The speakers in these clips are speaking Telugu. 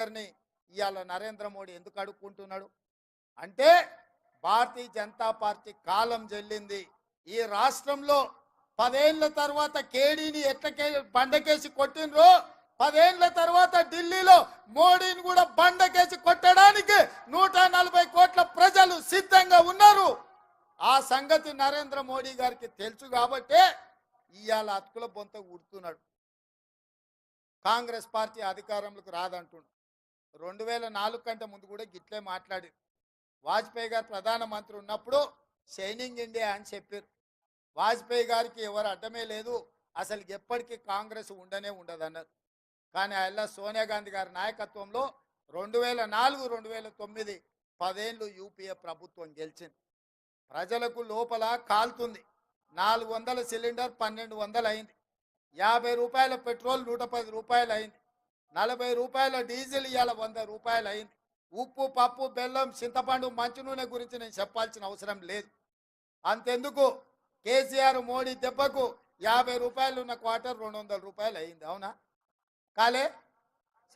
గారిని ఇవాళ నరేంద్ర మోడీ ఎందుకు అడుక్కుంటున్నాడు అంటే భారతీయ జనతా పార్టీ కాలం చెల్లింది. ఈ రాష్ట్రంలో 10 ఏళ్ల తర్వాత కేడీని ఎట్లకే బండకేసి కొట్టినరో 10 ఏళ్ల తర్వాత ఢిల్లీలో మోడీని కూడా బండకేసి కొట్టడానికి 140 కోట్ల ప్రజలు సిద్ధంగా ఉన్నారు. ఆ సంగతి నరేంద్ర మోడీ గారికి తెలుసు కాబట్టే ఇవాళ అతుకుల బొంత ఉడుతున్నాడు. కాంగ్రెస్ పార్టీ అధికారంలోకి రాదంటుండు. 2004 కంటే ముందు కూడా గిట్లే మాట్లాడి వాజ్పేయి గారు ప్రధానమంత్రి ఉన్నప్పుడు షైనింగ్ ఇండియా అని చెప్పారు. వాజ్పేయి గారికి ఎవరు అడ్డమే లేదు, అసలు ఎప్పటికీ కాంగ్రెస్ ఉండనే ఉండదన్నారు. కానీ అలా సోనియా గాంధీ గారి నాయకత్వంలో 2004, 2009 10 ఏళ్ళు యూపీఏ ప్రభుత్వం గెలిచింది. ప్రజలకు లోపల కాలుతుంది. 400 సిలిండర్ 1200 అయింది. 50 రూపాయల పెట్రోల్ 110 రూపాయలు అయింది. 40 రూపాయల డీజిల్ ఇవాళ 100 రూపాయలు అయింది. ఉప్పు, పప్పు, బెల్లం, చింతపండు, మంచి నూనె గురించి నేను చెప్పాల్సిన అవసరం లేదు. అంతెందుకు కేసీఆర్ మోడీ దెబ్బకు 50 రూపాయలు ఉన్న క్వార్టర్ 200 రూపాయలు అయింది. అవునా కాలే?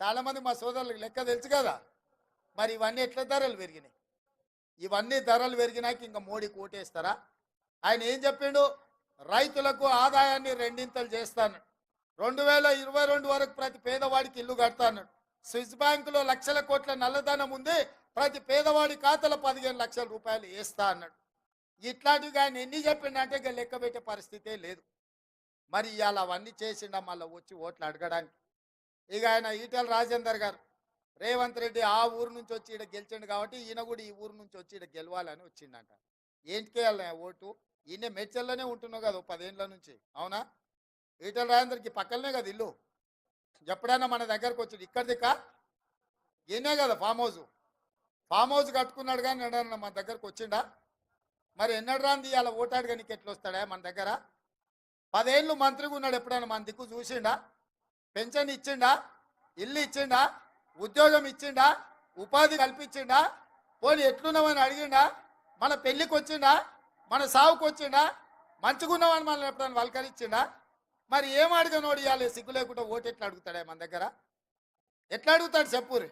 చాలామంది మా సోదరులకు లెక్క తెలుసు కదా. మరి ఇవన్నీ ఎట్లా ధరలు పెరిగినాయి? ఇవన్నీ ధరలు పెరిగినాక ఇంకా మోడీకి ఓటేస్తారా? ఆయన ఏం చెప్పిండు? రైతులకు ఆదాయాన్ని రెండింతలు చేస్తాను, 2022 వరకు ప్రతి పేదవాడికి ఇల్లు కడతాను, స్విస్ బ్యాంకులో లక్షల కోట్ల నల్లధనం ఉంది, ప్రతి పేదవాడి ఖాతాలో 15 లక్షల రూపాయలు వేస్తా అన్నాడు. ఇట్లాంటివి ఆయన ఎన్ని చెప్పిండంటే ఇక లెక్క పెట్టే పరిస్థితే లేదు. మరి ఇవాళ అవన్నీ చేసిండా మళ్ళీ వచ్చి ఓట్లు అడగడానికి? ఇక ఆయన ఈటెల రాజేందర్ గారు రేవంత్ రెడ్డి ఆ ఊరు నుంచి వచ్చి ఇక్కడ గెలిచిండు కాబట్టి ఈయన కూడా ఈ ఊరు నుంచి వచ్చి ఇక్కడ గెలవాలని వచ్చిండంట. ఏంటికే వెళ్ళిన ఓటు? ఈయన మెడ్చల్లోనే ఉంటున్నావు కదా 10 ఏళ్ళ నుంచి. అవునా? ఈటెల రాజేందర్కి పక్కనే కదా ఇల్లు. ఎప్పుడైనా మన దగ్గరకు వచ్చి ఇక్కడ దిక్క ఈయనే కదా ఫామ్ హౌస్ కట్టుకున్నాడు. కానీ ఎన్నడన్నా మన దగ్గరకు వచ్చిండా? మరి ఎన్నడు రాంది ఇవాళ ఓటాడుగా నీకు ఎట్లా వస్తాడా మన దగ్గర? 10 ఏళ్ళు మంత్రిగా ఉన్నాడు, ఎప్పుడైనా మన దిక్కు చూసిండా? పెన్షన్ ఇచ్చిండా? ఇల్లు ఇచ్చిండా? ఉద్యోగం ఇచ్చిండా? ఉపాధి కల్పించిండా? పోనీ ఎట్లున్నామని అడిగిండా? మన పెళ్ళికి వచ్చిండా? మన సావుకు వచ్చిండా? మంచుకున్నామని మనల్ని ఎప్పుడైనా వల్కరించిండా? మరి ఏం అడగనోడు ఇవ్వాలి సిగ్గు లేకుండా ఓటు ఎట్లా అడుగుతాడా మన దగ్గర? ఎట్లా అడుగుతాడు చెప్పురి?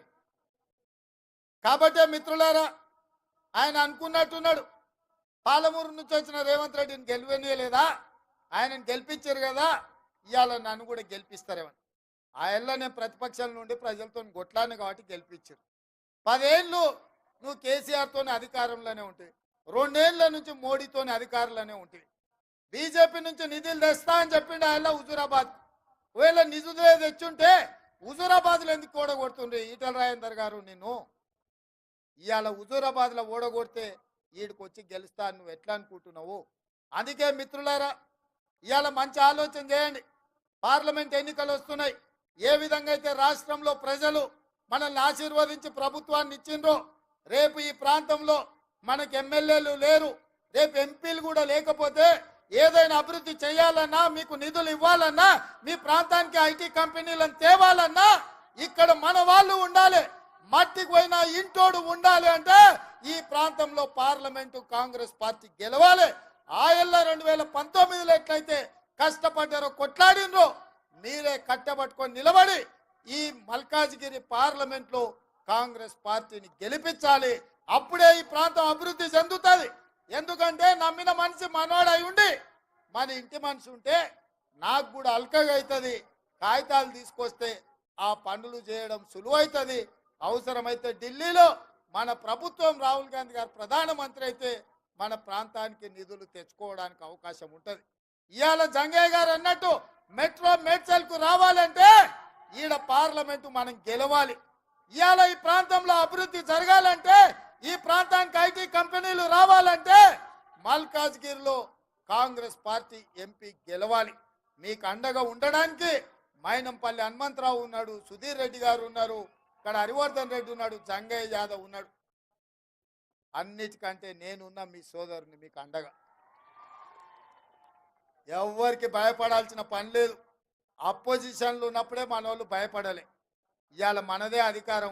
కాబట్టే మిత్రులారా, ఆయన అనుకున్నట్టున్నాడు పాలమూరు నుంచి వచ్చిన రేవంత్ రెడ్డిని గెలివనీయలేదా, ఆయనను గెలిపించారు కదా, ఇవాళ నన్ను కూడా గెలిపిస్తారేమని. ఆ ఏళ్ళ నేను ప్రతిపక్షాల నుండి ప్రజలతో కొట్లాను కాబట్టి గెలిపించారు. 10 ఏళ్ళు నువ్వు కేసీఆర్తోనే అధికారంలోనే ఉంటుంది, 2 ఏళ్ళ నుంచి మోడీతోనే అధికారంలోనే ఉంటుంది. బీజేపీ నుంచి నిధులు తెస్తా అని చెప్పిండు ఆయన హుజూరాబాద్. ఒకవేళ నిధులే తెచ్చుంటే హుజూరాబాద్లో ఎందుకు ఓడగొడుతుండ్రు ఈటెల రాజేందర్ గారు? నిన్ను ఇవాళ హుజూరాబాద్లో ఓడగొడితే ఈడికి వచ్చి గెలుస్తా నువ్వు ఎట్లా అనుకుంటున్నావు? అందుకే మిత్రులారా, ఇవాళ మంచి ఆలోచన చేయండి. పార్లమెంట్ ఎన్నికలు వస్తున్నాయి. ఏ విధంగా అయితే రాష్ట్రంలో ప్రజలు మనల్ని ఆశీర్వదించి ప్రభుత్వాన్ని ఇచ్చిండ్రో, రేపు ఈ ప్రాంతంలో మనకు ఎమ్మెల్యేలు లేరు, రేపు ఎంపీలు కూడా లేకపోతే ఏదైనా అభివృద్ధి చేయాలన్నా, మీకు నిధులు ఇవ్వాలన్నా, మీ ప్రాంతానికి ఐటీ కంపెనీలను తేవాలన్నా ఇక్కడ మన వాళ్ళు ఉండాలి. మట్టికి పోయినా ఇంటోడు ఉండాలి అంటే ఈ ప్రాంతంలో పార్లమెంటు కాంగ్రెస్ పార్టీ గెలవాలి. ఆ ఏళ్ళ 2019లో ఎట్లయితే కష్టపడ్డారో కొట్లాడినరో మీరే కట్టబట్టుకొని నిలబడి ఈ మల్కాజ్గిరి పార్లమెంట్లో కాంగ్రెస్ పార్టీని గెలిపించాలి. అప్పుడే ఈ ప్రాంతం అభివృద్ధి చెందుతుంది. ఎందుకంటే నమ్మిన మనిషి మనోడై ఉండి మన ఇంటి మనిషి ఉంటే నాకు కూడా అల్కగా అవుతుంది. కాగితాలు తీసుకొస్తే ఆ పనులు చేయడం సులువైతుంది. అవసరమైతే ఢిల్లీలో మన ప్రభుత్వం రాహుల్ గాంధీ గారు ప్రధానమంత్రి అయితే మన ప్రాంతానికి నిధులు తెచ్చుకోవడానికి అవకాశం ఉంటుంది. ఇవాళ జంగయ్య గారు అన్నట్టు మెట్రో మేడ్చల్కు రావాలంటే ఈడ పార్లమెంటు మనం గెలవాలి. ఇవాళ ఈ ప్రాంతంలో అభివృద్ధి జరగాలంటే, ఈ ప్రాంతానికి ఐటీ కంపెనీలు రావాలంటే మల్కాజ్గిరిలో కాంగ్రెస్ పార్టీ ఎంపీ గెలవాలి. మీకు అండగా ఉండడానికి మైనంపల్లి హనుమంతరావు ఉన్నాడు, సుధీర్ రెడ్డి గారు ఉన్నారు, ఇక్కడ హరివర్ధన్ రెడ్డి ఉన్నాడు, జంగయ్య యాదవ్ ఉన్నాడు. అన్నిటికంటే నేనున్న మీ సోదరుని మీకు అండగా. ఎవరికి భయపడాల్సిన పని లేదు. అపోజిషన్లు ఉన్నప్పుడే మన వాళ్ళు భయపడాలి. ఇవాళ మనదే అధికారం.